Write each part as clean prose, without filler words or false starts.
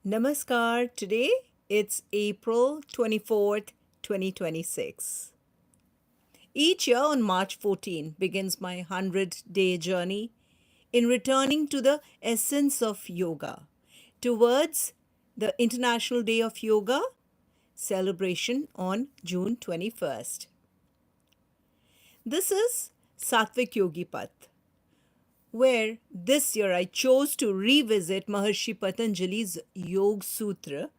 Namaskar. Today it's April 24th, 2026. Each year on March 14 begins my 100-day journey in returning to the essence of yoga towards the International Day of Yoga celebration on June 21st. This is Satvik Yogi Path, where this year I chose to revisit Maharishi Patanjali's Yoga Sūtra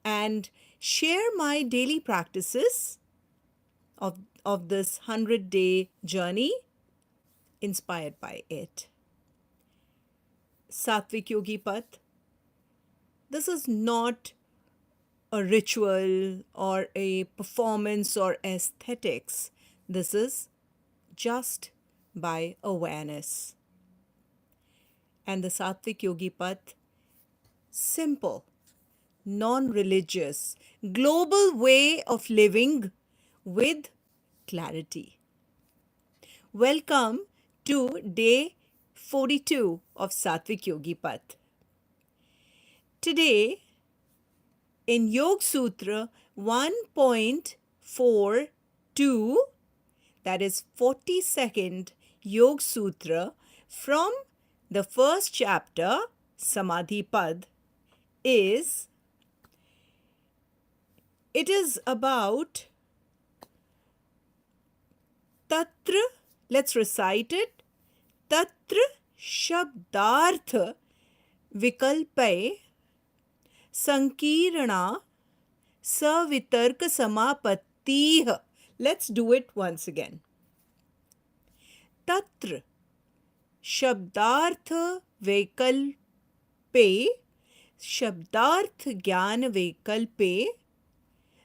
and share my daily practices of this 100-day journey inspired by it. Satvik Yogi Path. This is not a ritual or a performance or aesthetics. This is just by awareness. And the Satvik Yogi Path, simple, non-religious, global way of living with clarity. Welcome to day 42 of Satvik Yogi Path. Today, in Yoga Sūtra 1.42, that is 42nd Yoga Sūtra from the first chapter, Samadhi Pad, it is about tatra, let's recite it, tatra śabdārtha vikalpaiḥ saṅkīrṇā savitarka samāpattiḥ. Let's do it once again. Tatra śabdārtha vikalpe, śabdārtha jñāna vikalpe,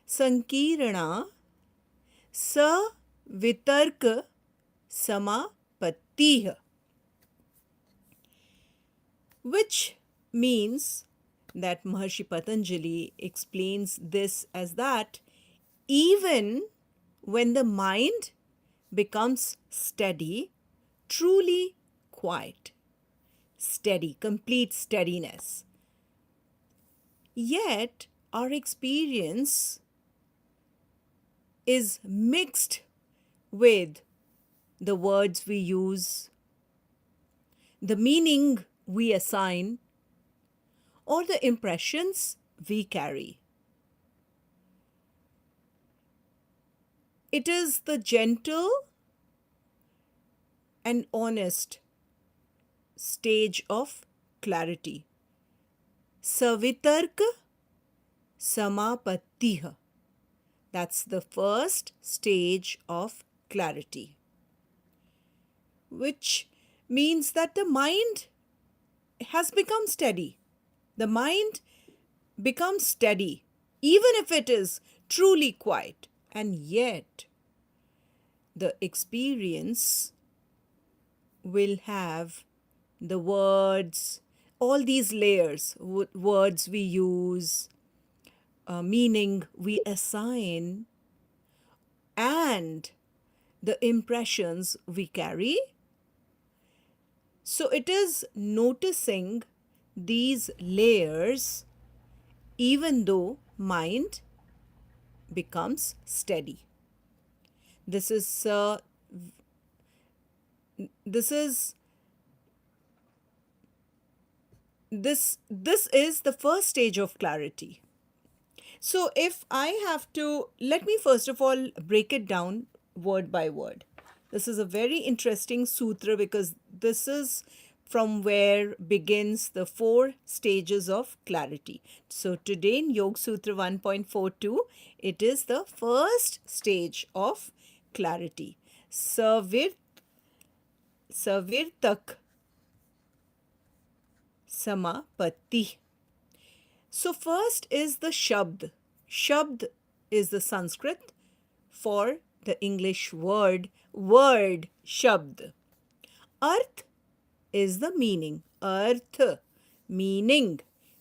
saṅkīrṇā savitarka samāpattiḥ, which means that Maharishi Patanjali explains this as that even when the mind becomes steady, truly quiet, steady, complete steadiness, yet our experience is mixed with the words we use, the meaning we assign, or the impressions we carry. It is the gentle and honest stage of clarity. Savitarka, samāpattiḥ. That's the first stage of clarity, which means that the mind has become steady. The mind becomes steady, even if it is truly quiet, and yet the experience will have the words, all these layers, words we use, meaning we assign, and the impressions we carry. So it is noticing these layers even though mind becomes steady. This is the first stage of clarity. So if I have to, let me first of all break it down word by word. This is a very interesting sutra because this is from where begins the 4 stages of clarity. So today in Yoga Sūtra 1.42, it is the first stage of clarity. Savitarka samāpattiḥ. So first is the shabd. Shabd is the Sanskrit for the English word shabd. Arth is the meaning. Artha, meaning.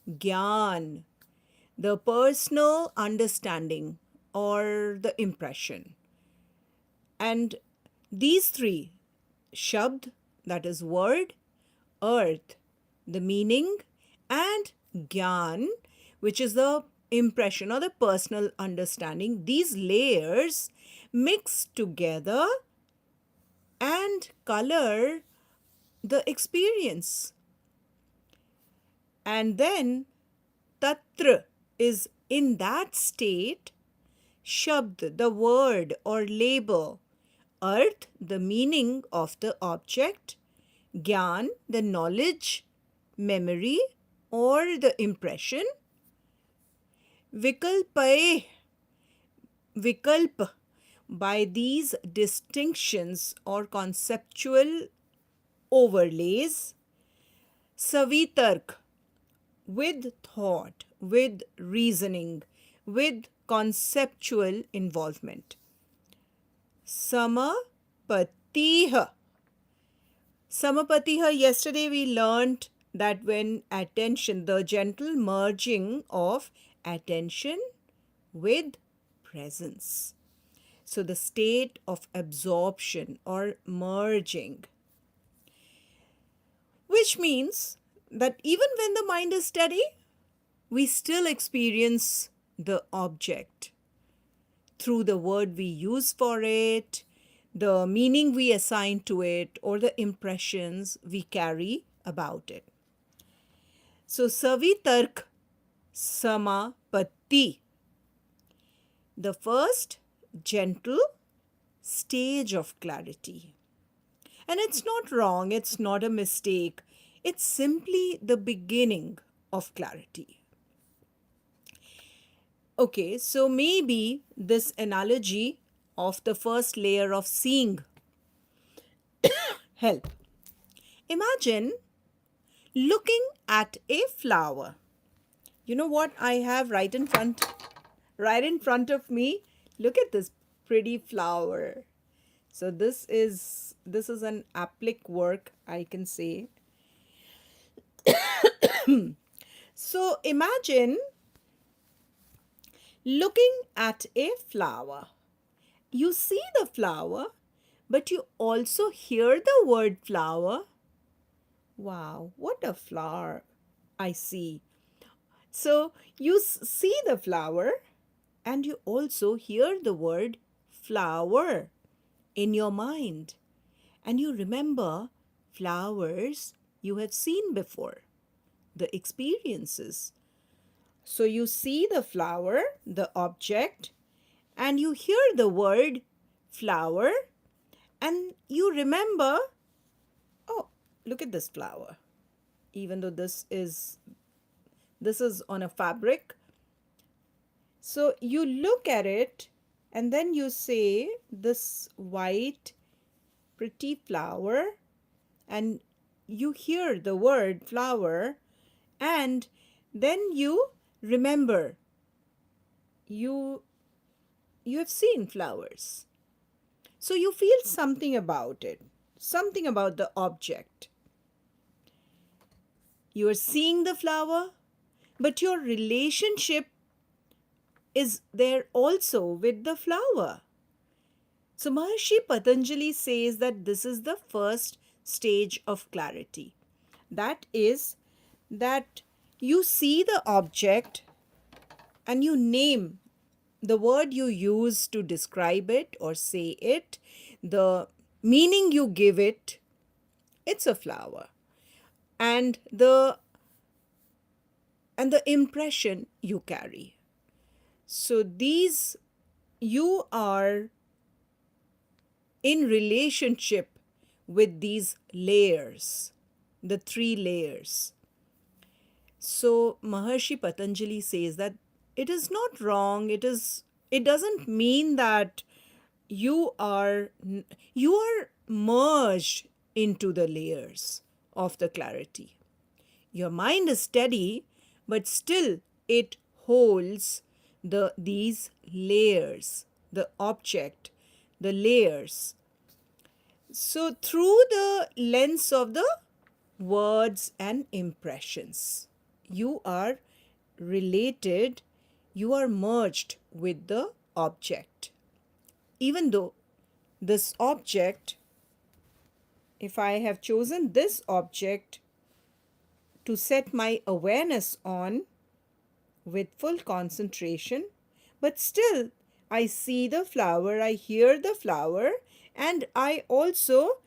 Jnāna, the personal understanding or the impression. And these 3, shabd, that is word, arth, the meaning, and jnāna, which is the impression or the personal understanding. These layers mix together and color the experience. And then tatra is in that state, shabd, the word or label, arth, the meaning of the object, jnāna, the knowledge, memory, or the impression, vikalpaiḥ, vikalpa, by these distinctions or conceptual overlays, savitarka, with thought, with reasoning, with conceptual involvement, samāpattiḥ. Samāpattiḥ, yesterday we learned that when attention, the gentle merging of attention with presence. So the state of absorption or merging, which means that even when the mind is steady, we still experience the object through the word we use for it, the meaning we assign to it, or the impressions we carry about it. So Savitarka, samāpatti, the first gentle stage of clarity. And it's not wrong, it's not a mistake, it's simply the beginning of clarity. Okay, so maybe this analogy of the first layer of seeing help. Imagine looking at a flower. You know what I have right in front of me? Look at this pretty flower. So this is an applic work, I can say. So imagine looking at a flower. You see the flower, but you also hear the word flower. Wow, what a flower I see. So you see the flower and you also hear the word flower in your mind. And you remember flowers you have seen before, the experiences. So you see the flower, the object, and you hear the word flower, and you remember, oh, look at this flower. Even though this is on a fabric. So you look at it and then you say, this white pretty flower, and you hear the word flower, and then you remember you have seen flowers. So you feel something about it, something about the object. You are seeing the flower, but your relationship is there also with the flower. So Maharishi Patanjali says that this is the first stage of clarity. That is, that you see the object and you name the word you use to describe it or say it, the meaning you give it, it's a flower. And the impression you carry. So these, you are in relationship with these layers, the three layers. So Maharishi Patanjali says that it is not wrong, it doesn't mean that you are merged into the layers of the clarity. Your mind is steady, but still it holds these layers, the object, the layers. So through the lens of the words and impressions, you are related, you are merged with the object. Even though this object, if I have chosen this object to set my awareness on with full concentration, but still I see the flower, I hear the flower, and I also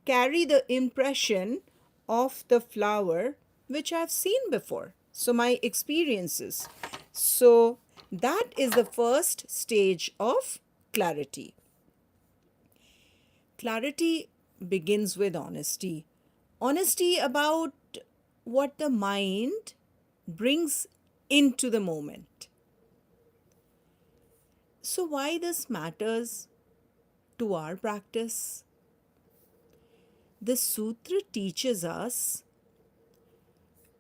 carry the impression of the flower which I've seen before. So, my experiences. So, that is the first stage of clarity. Clarity begins with honesty. Honesty about what the mind brings into the moment. So, why this matters to our practice? The sutra teaches us.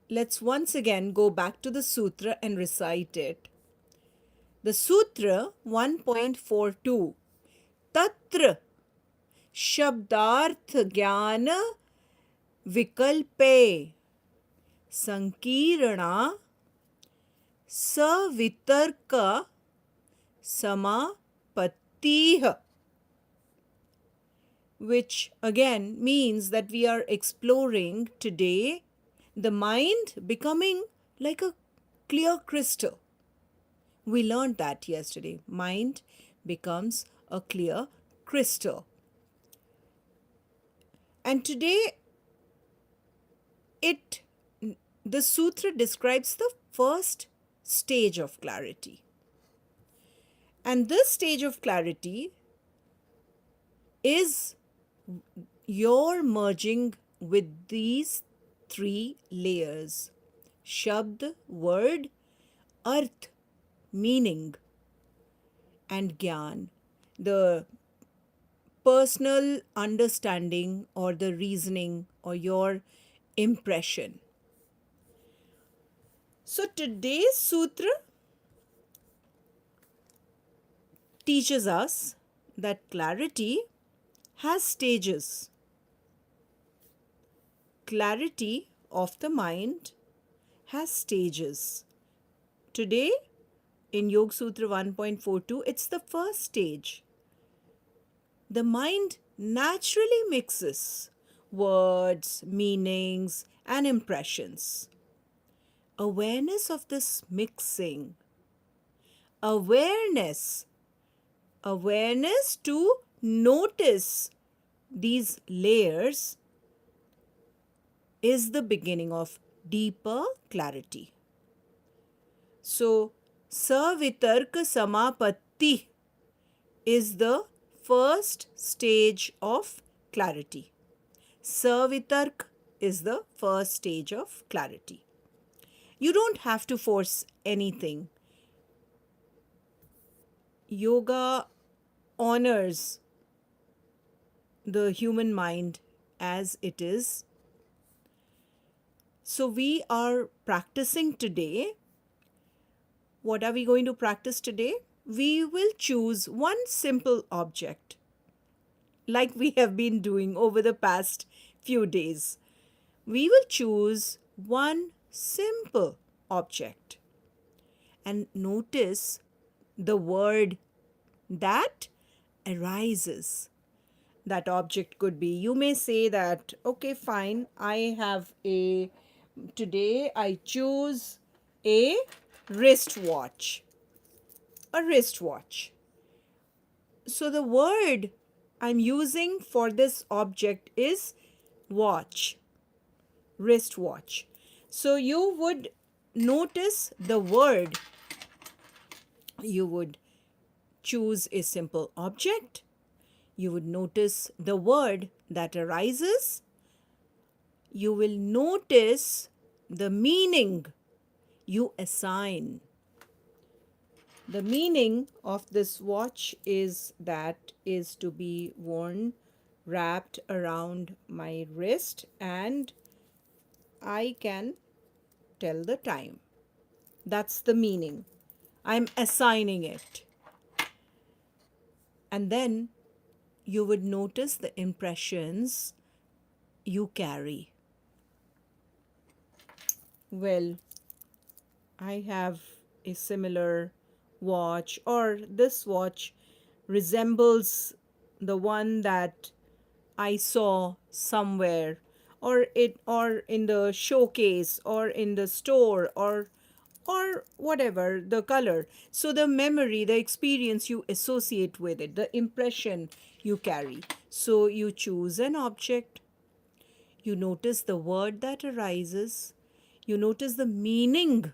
Let's once again go back to the sutra and recite it. The sutra 1.42. Tatra śabdārtha jñāna vikalpaiḥ saṅkīrṇā savitarkā samāpattiḥ, which again means that we are exploring today the mind becoming like a clear crystal. We learned that yesterday. Mind becomes a clear crystal. And today the sutra describes the first stage of clarity. And this stage of clarity is your merging with these three layers: shabd, word; arth, meaning; and jnāna, the personal understanding or the reasoning or your impression. So today's sutra teaches us that clarity has stages. Clarity of the mind has stages. Today, in Yoga Sūtra 1.42, it's the first stage. The mind naturally mixes words, meanings, and impressions. Awareness of this mixing, awareness to notice these layers is the beginning of deeper clarity. So, savitarka samāpattiḥ is the first stage of clarity. Savitarka is the first stage of clarity. You don't have to force anything. Yoga honors the human mind as it is. So we are practicing today. What are we going to practice today? We will choose one simple object, like we have been doing over the past few days. We will choose one simple object and notice the word that arises. That object could be, you may say that, okay, fine, today I choose a wristwatch. A wristwatch. So the word I'm using for this object is watch. Wristwatch. So you would notice the word. You would choose a simple object. You would notice the word that arises. You will notice the meaning you assign. The meaning of this watch is that is to be worn wrapped around my wrist and I can tell the time. That's the meaning. I'm assigning it. And then you would notice the impressions you carry. Well, I have a similar watch, or this watch resembles the one that I saw somewhere or in the showcase or in the store or whatever the color. So the memory, the experience you associate with it, the impression you carry. So you choose an object, you notice the word that arises, you notice the meaning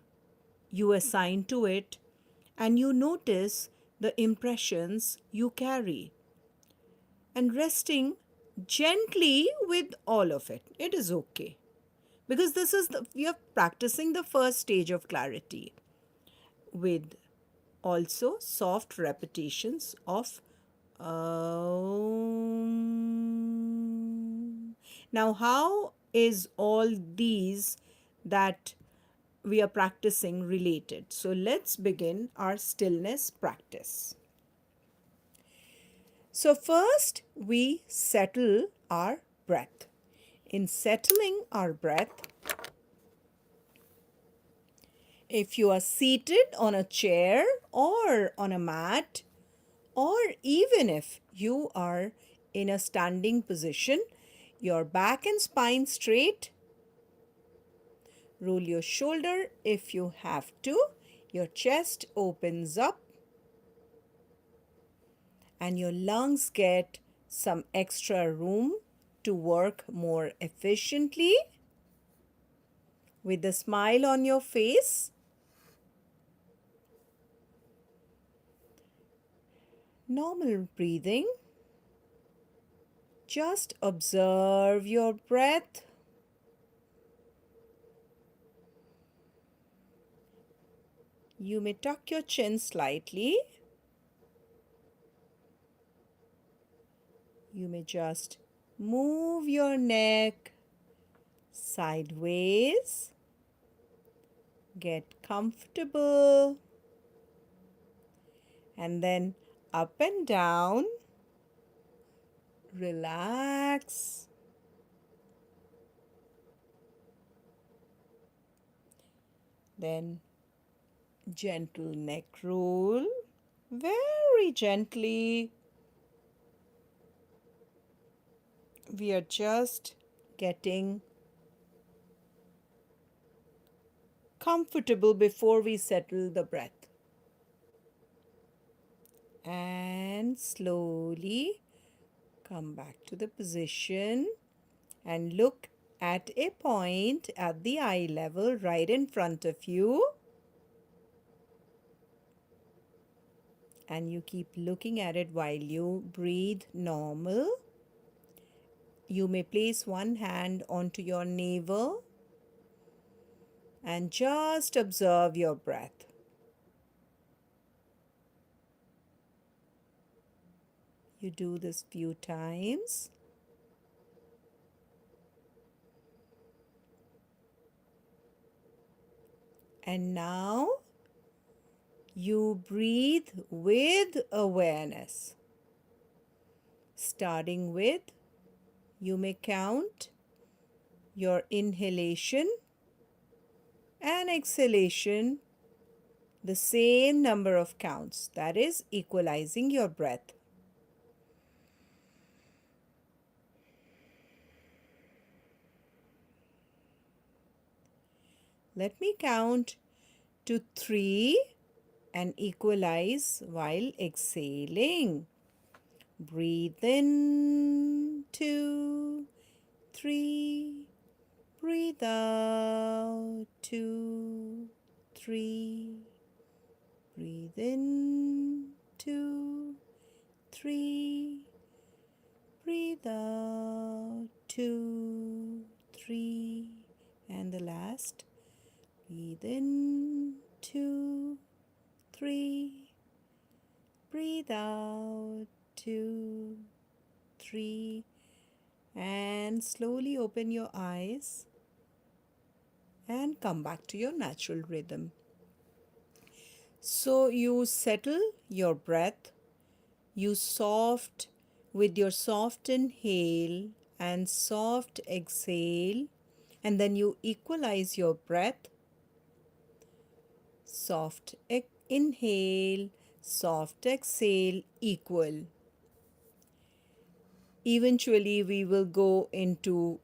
you assign to it, and you notice the impressions you carry. And resting gently with all of it. It is okay. Because we are practicing the first stage of clarity with also soft repetitions of Now, how is all these that we are practicing related? So let's begin our stillness practice. So first we settle our breath. In settling our breath, if you are seated on a chair or on a mat, or even if you are in a standing position, your back and spine straight, roll your shoulder if you have to, your chest opens up, and your lungs get some extra room to work more efficiently. With a smile on your face, normal breathing. Just observe your breath. You may tuck your chin slightly. You may just move your neck sideways. Get comfortable. And then up and down. Relax. Then gentle neck roll. Very gently. We are just getting comfortable before we settle the breath. And slowly come back to the position and look at a point at the eye level right in front of you. And you keep looking at it while you breathe normal. You may place one hand onto your navel and just observe your breath. You do this few times. And now you breathe with awareness. Starting with, you may count your inhalation and exhalation the same number of counts, that is, equalizing your breath. Let me count to 3 and equalize while exhaling. Breathe in, 2, 3. Breathe out, 2, 3. Breathe in, 2, 3. Breathe out, 2, 3. And the last. Breathe in, 2, 3. Breathe out, 2, 3. And slowly open your eyes and come back to your natural rhythm. So you settle your breath, with your soft inhale and soft exhale, and then you equalize your breath. Soft inhale, soft exhale, equal. Eventually we will go into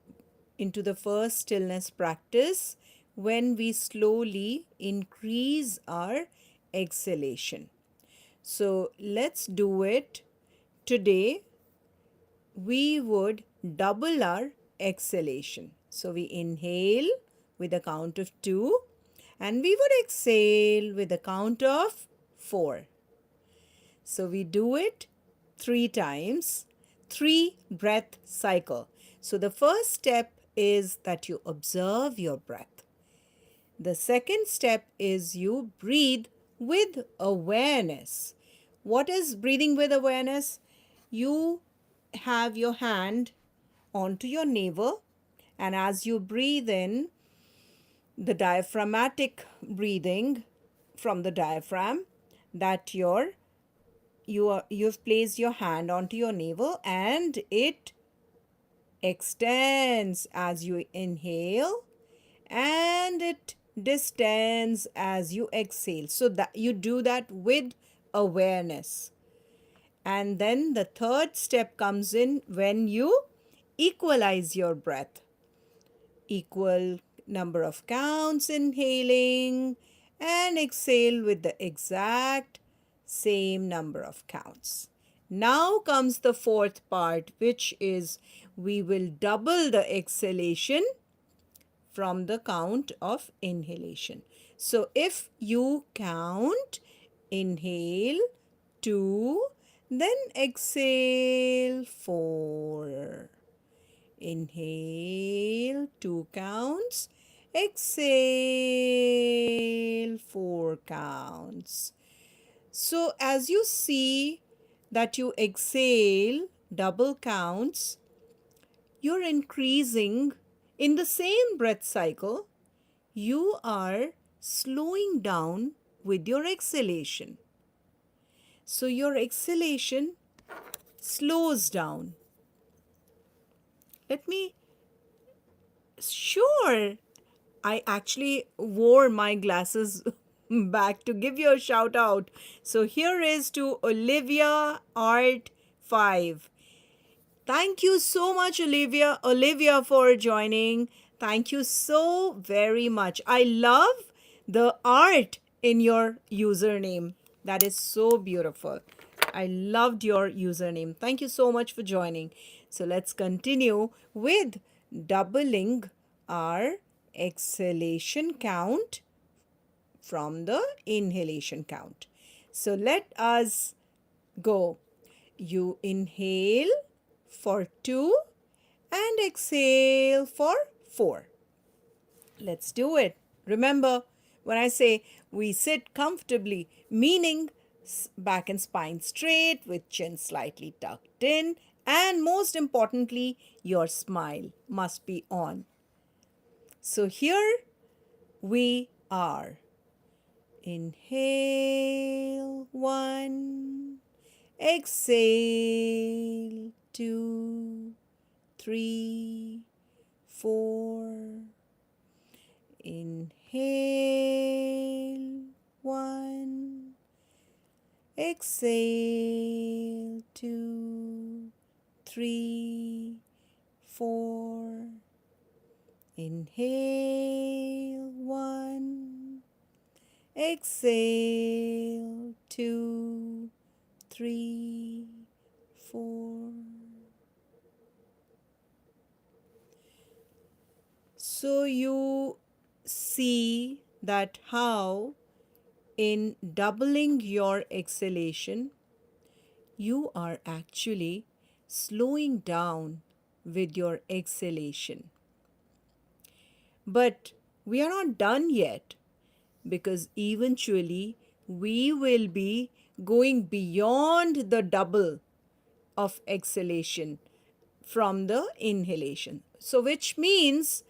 into the first stillness practice when we slowly increase our exhalation. So let's do it. Today we would double our exhalation. So we inhale with a count of 2 and we would exhale with a count of 4. So we do it 3 times, 3 breath cycle. So the first step is that you observe your breath. The second step is you breathe with awareness. What is breathing with awareness? You have your hand onto your navel, and as you breathe in, the diaphragmatic breathing from the diaphragm, that you've placed your hand onto your navel and it extends as you inhale and it distends as you exhale. So that you do that with awareness. And then the third step comes in when you equalize your breath. Equal number of counts inhaling and exhale with the exact same number of counts. Now comes the fourth part, which is we will double the exhalation from the count of inhalation. So if you count, inhale 2, then exhale 4. Inhale 2 counts, exhale 4 counts. So as you see that you exhale double counts, you're increasing in the same breath cycle, you are slowing down with your exhalation. So your exhalation slows down. Sure, I actually wore my glasses back to give you a shout out. So here is to Olivia Art 5. Thank you so much, Olivia, for joining. Thank you so very much. I love the art in your username. That is so beautiful. I loved your username. Thank you so much for joining. So let's continue with doubling our exhalation count from the inhalation count. So let us go. You inhale for 2 and exhale for 4. Let's do it. Remember, when I say we sit comfortably, meaning back and spine straight with chin slightly tucked in, and most importantly, your smile must be on. So here we are. Inhale 1, exhale 2, 3, 4. Inhale 1, exhale 2, 3, 4. Inhale 1, exhale 2, 3, 4. So you see that how in doubling your exhalation, you are actually slowing down with your exhalation. But we are not done yet, because eventually we will be going beyond the double of exhalation from the inhalation. So which means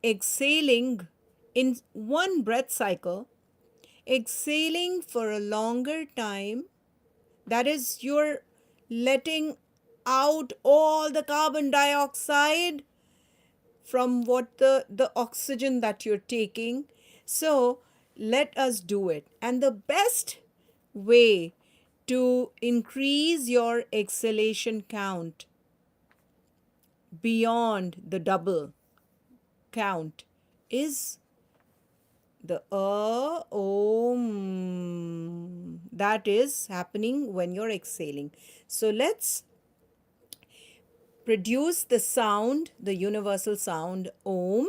exhaling in one breath cycle, exhaling for a longer time, that is, you're letting out all the carbon dioxide from what the oxygen that you're taking. So let us do it. And the best way to increase your exhalation count, beyond the double count is the om. That is happening when you're exhaling. So let's produce the sound, the universal sound om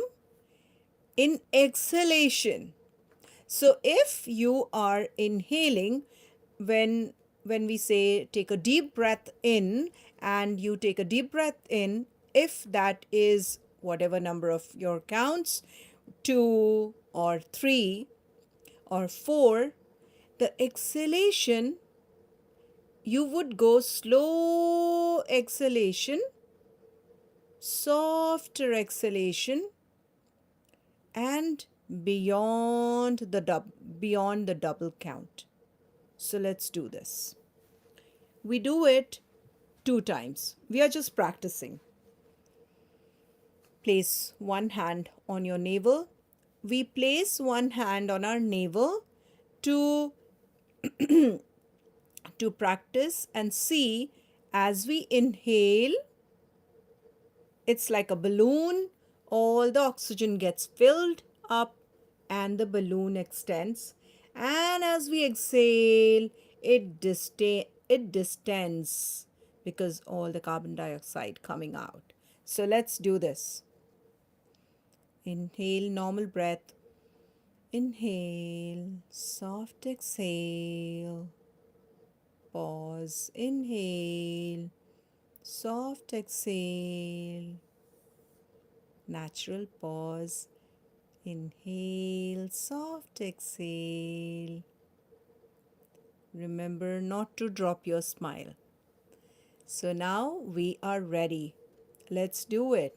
in exhalation. So if you are inhaling, when we say take a deep breath in, and you take a deep breath in, if that is whatever number of your counts, 2 or 3 or 4, the exhalation, you would go slow exhalation, softer exhalation, and beyond the double count. So let's do this. We do it 2 times. We are just practicing. Place one hand on your navel. We place one hand on our navel to to practice and see. As we inhale, it's like a balloon. All the oxygen gets filled up and the balloon extends. And as we exhale, it distends because all the carbon dioxide coming out. So let's do this. Inhale, normal breath. Inhale, soft exhale. Pause, inhale, soft exhale. Natural pause. Inhale, soft exhale. Remember not to drop your smile. So now we are ready. Let's do it.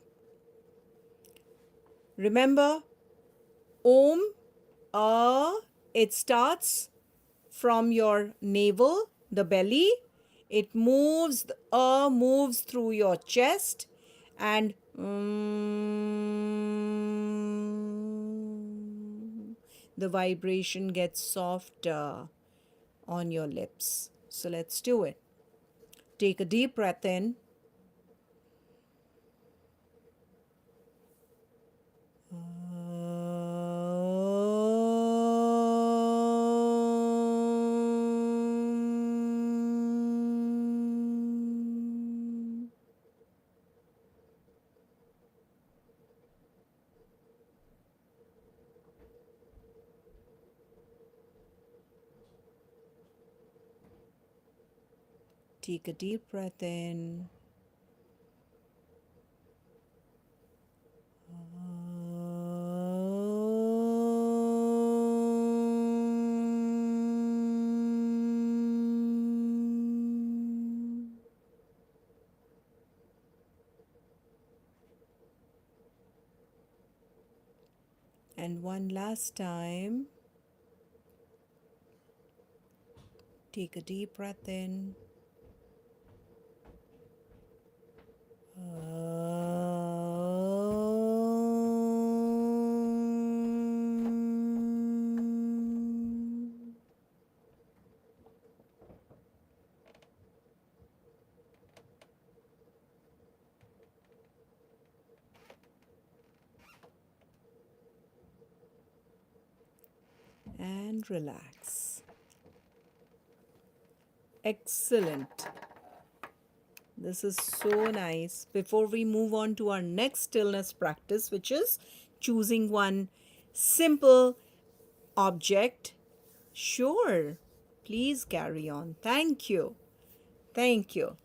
Remember, Om, it starts from your navel, the belly. It moves, the moves through your chest, and the vibration gets softer on your lips. So let's do it. Take a deep breath in. Take a deep breath in. And one last time. Take a deep breath in. And relax. Excellent. This is so nice. Before we move on to our next stillness practice, which is choosing one simple object. Sure, please carry on. Thank you. Thank you.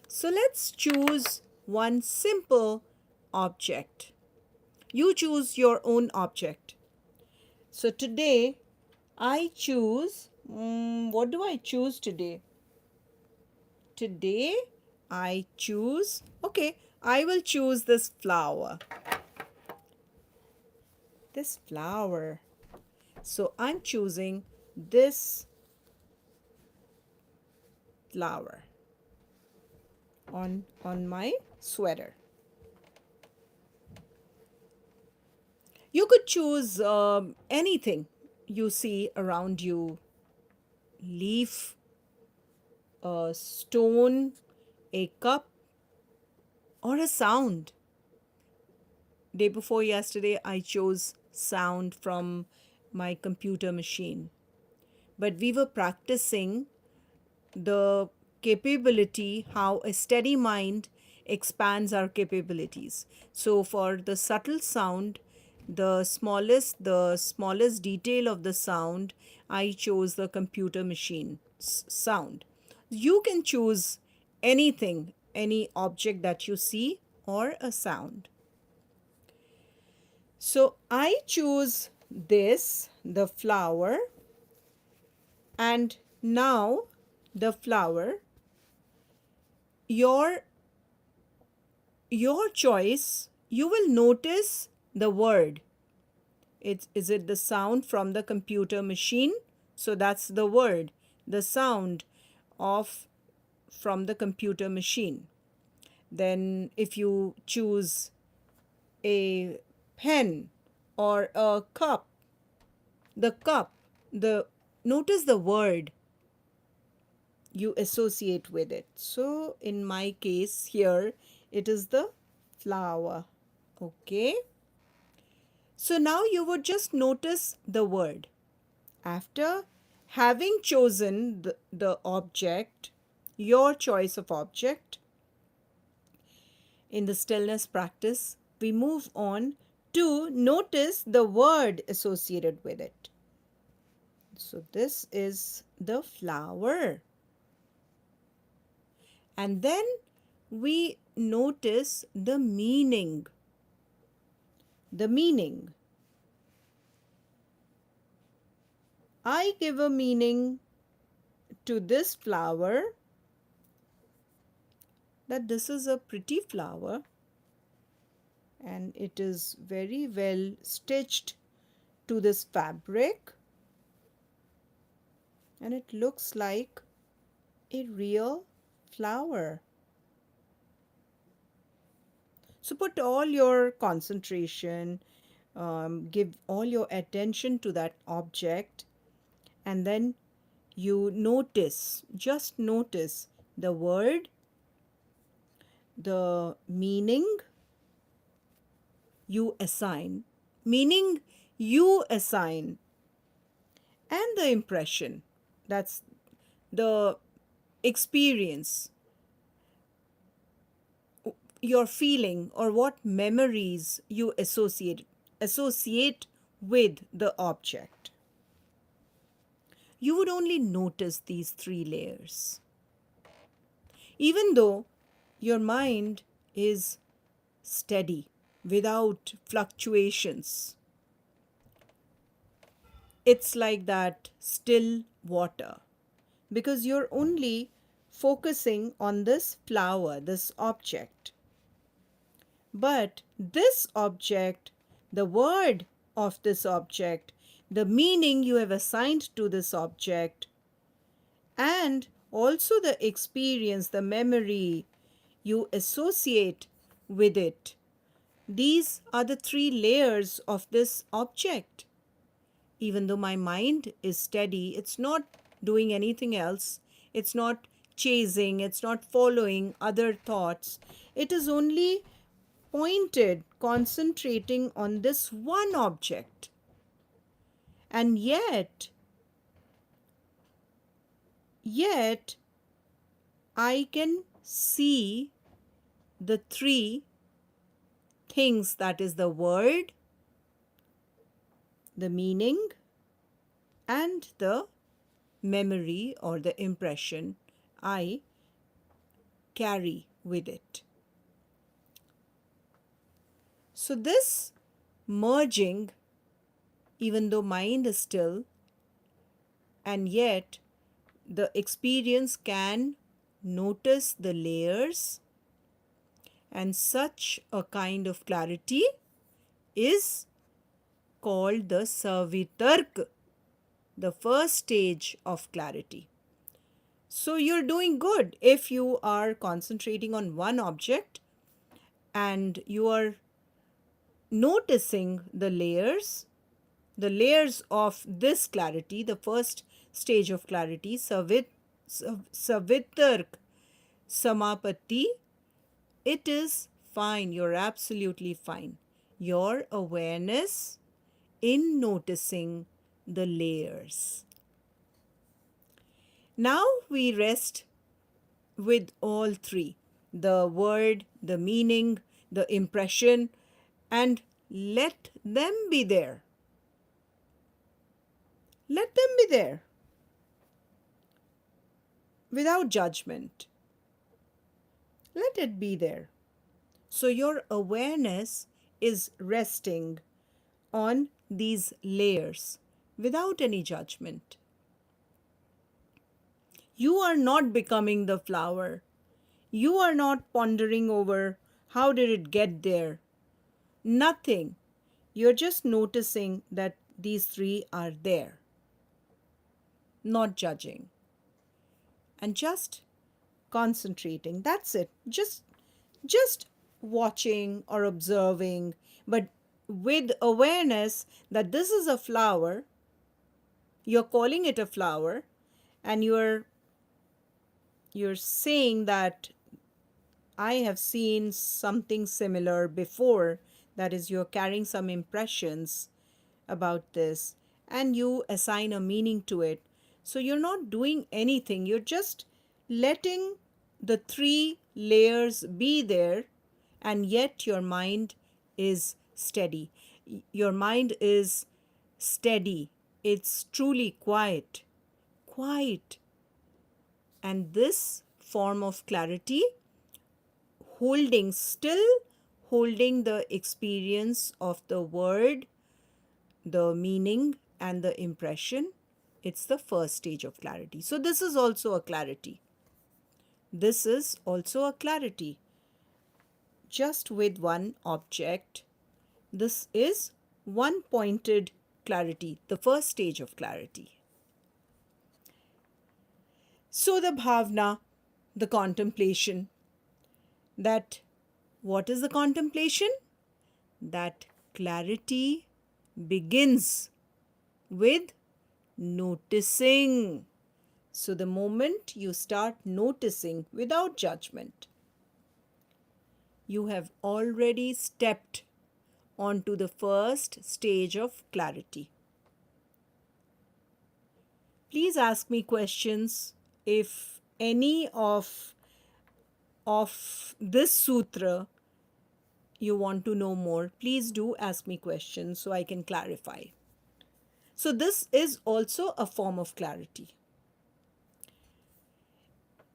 So let's choose one simple object. You choose your own object. So today I choose, what do I choose today? Today I choose, okay, I will choose this flower. This flower. So I'm choosing this flower on my sweater. You could choose anything you see around you. Leaf, a stone, a cup, or a sound. Day before yesterday, I chose sound from my computer machine. But we were practicing the capability, how a steady mind expands our capabilities. So for the subtle sound, the smallest detail of the sound, I chose the computer machine sound. You can choose anything, any object that you see, or a sound. So I choose this, the flower, and now the flower, your choice, you will notice the word. Is it the sound from the computer machine? So that's the word, the sound of from the computer machine. Then if you choose a pen or a cup, the notice the word you associate with it. So in my case here, it is the flower. Okay. So now you would just notice the word. After having chosen the object, your choice of object, in the stillness practice, we move on to notice the word associated with it. So this is the flower. And then we notice the meaning. The meaning. I give a meaning to this flower, that this is a pretty flower and it is very well stitched to this fabric and it looks like a real flower. So put all your concentration, give all your attention to that object, and then you notice, just notice the word, the meaning you assign, and the impression. That's the experience, your feeling, or what memories you associate with the object. You would only notice these 3 layers. Even though your mind is steady, without fluctuations, it's like that still water, because you're only focusing on this flower, this object. But this object, the word of this object, the meaning you have assigned to this object, and also the experience, the memory you associate with it, these are the 3 layers of this object. Even though my mind is steady, it's not doing anything else. It's not chasing, it's not following other thoughts. It is only pointed, concentrating on this one object. And yet, I can see the 3 things, that is the word, the meaning, and the memory or the impression I carry with it. So this merging, even though mind is still, and yet the experience can notice the layers, and such a kind of clarity is called the Savitarka, the first stage of clarity. So you're doing good if you are concentrating on one object and you are noticing the layers of this clarity, the first stage of clarity, Savitarka, samāpatti. It is fine. You're absolutely fine. Your awareness in noticing the layers. Now we rest with all three: the word, the meaning, the impression, and let them be there. Let them be there without judgment. Let it be there. So your awareness is resting on these layers without any judgment. You are not becoming the flower. You are not pondering over how did it get there. Nothing. You're just noticing that these three are there. Not judging. And just concentrating. That's it. Just watching or observing, but with awareness that this is a flower. You're calling it a flower, and you're saying that I have seen something similar before. That is, you're carrying some impressions about this, and you assign a meaning to it. So you're not doing anything. You're just letting the three layers be there, and yet your mind is steady. Your mind is steady. It's truly quiet. Quiet. And this form of clarity, holding still, holding the experience of the word, the meaning, and the impression, it's the first stage of clarity. So this is also a clarity. This is also a clarity. Just with one object, this is one-pointed clarity, the first stage of clarity. So the bhavna, the contemplation, that what is the contemplation? That clarity begins with noticing. So the moment you start noticing without judgment, you have already stepped onto the first stage of clarity. Please ask me questions if any of this sutra you want to know more. Please do ask me questions so I can clarify. So this is also a form of clarity.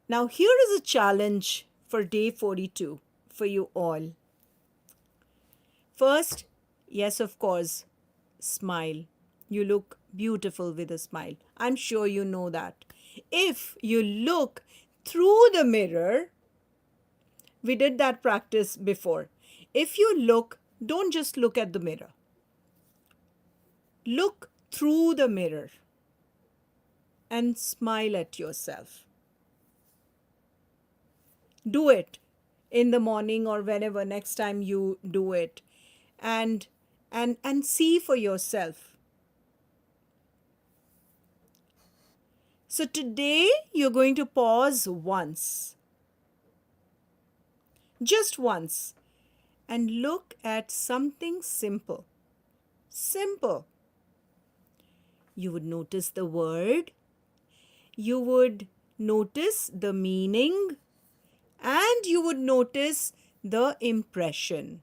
Now here is a challenge for day 42 for you all. First, yes, of course, smile. You look beautiful with a smile. I'm sure you know that. If you look through the mirror, we did that practice before. If you look, don't just look at the mirror. Look through the mirror and smile at yourself. Do it in the morning or whenever next time you do it, and see for yourself. So today you're going to pause once, just once, and look at something simple. Simple. You would notice the word, you would notice the meaning, and you would notice the impression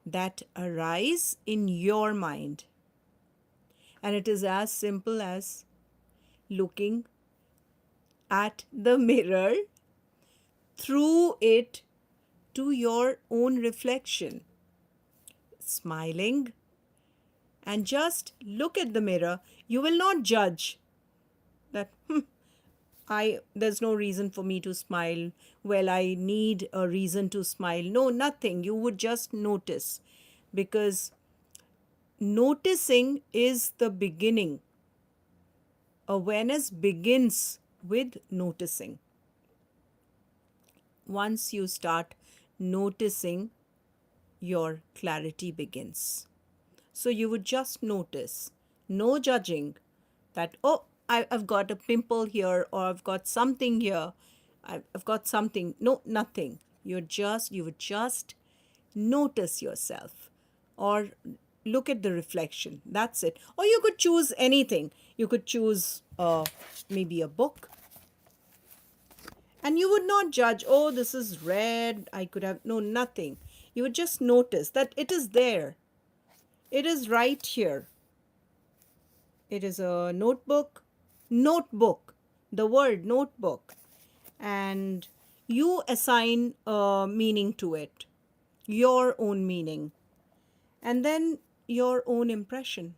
that arise in your mind. And it is as simple as looking at the mirror, through it to your own reflection, smiling, and just look at the mirror. You will not judge that, there's no reason for me to smile. Well, I need a reason to smile. No, nothing. You would just notice, because noticing is the beginning. Awareness begins with noticing. Once you start noticing, your clarity begins. So you would just notice, no judging that, oh, I've got a pimple here, or I've got something here, I've got something. No, nothing. You would just notice yourself or look at the reflection. That's it. Or you could choose anything. You could choose maybe a book. And you would not judge, oh, this is red, I could have, no, nothing. You would just notice that it is there. It is right here. It is a notebook. Notebook. The word notebook. And you assign a meaning to it. Your own meaning. And then your own impression.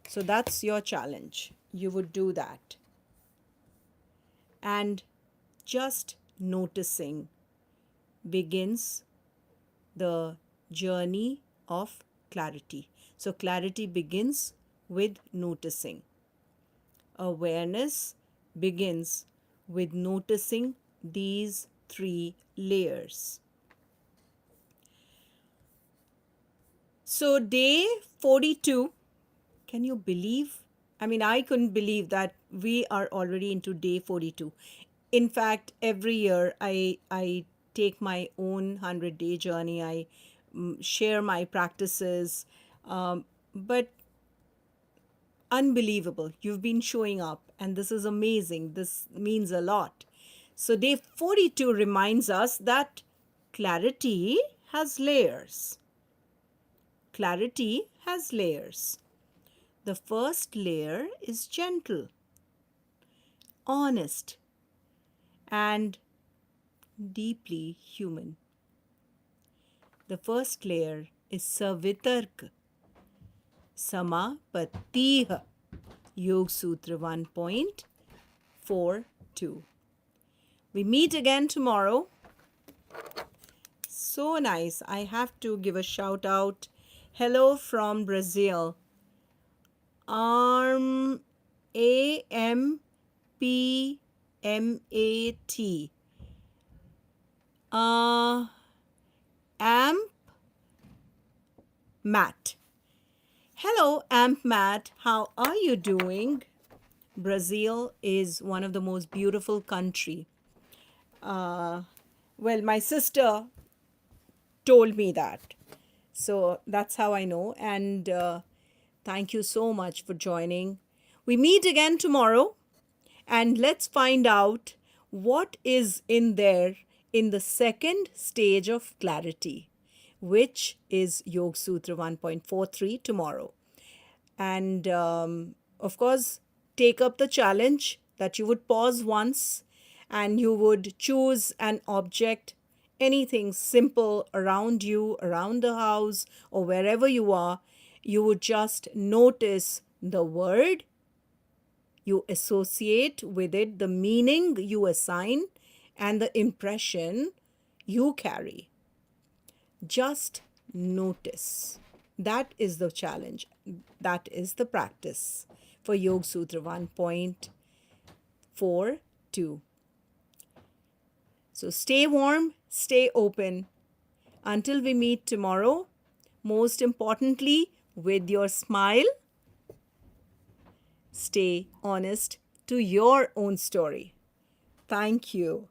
So that's your challenge. You would do that. And just noticing begins the journey of clarity. So clarity begins with noticing. Awareness begins with noticing these 3 layers. So day 42, can you believe? I mean, I couldn't believe that we are already into day 42. In fact, every year I take my own 100-day journey. I share my practices. But unbelievable. You've been showing up, and this is amazing. This means a lot. So day 42 reminds us that clarity has layers. Clarity has layers. The first layer is gentle, honest, and deeply human. The first layer is Savitarka, samāpattiḥ, Yoga Sūtra 1.42. We meet again tomorrow. So nice. I have to give a shout out. Hello from Brazil. AMPMAT. Amp Matt. Hello, Amp Matt. How are you doing? Brazil is one of the most beautiful country. Well, my sister told me that. So that's how I know. And thank you so much for joining. We meet again tomorrow. And let's find out what is in there in the second stage of clarity, which is Yoga Sūtra 1.43 tomorrow. And of course, take up the challenge that you would pause once and you would choose an object, anything simple around you, around the house, or wherever you are. You would just notice the word. You associate with it the meaning you assign and the impression you carry. Just notice. That is the challenge. That is the practice for Yoga Sūtra 1.42. So stay warm, stay open. Until we meet tomorrow, most importantly, with your smile, stay honest to your own story. Thank you.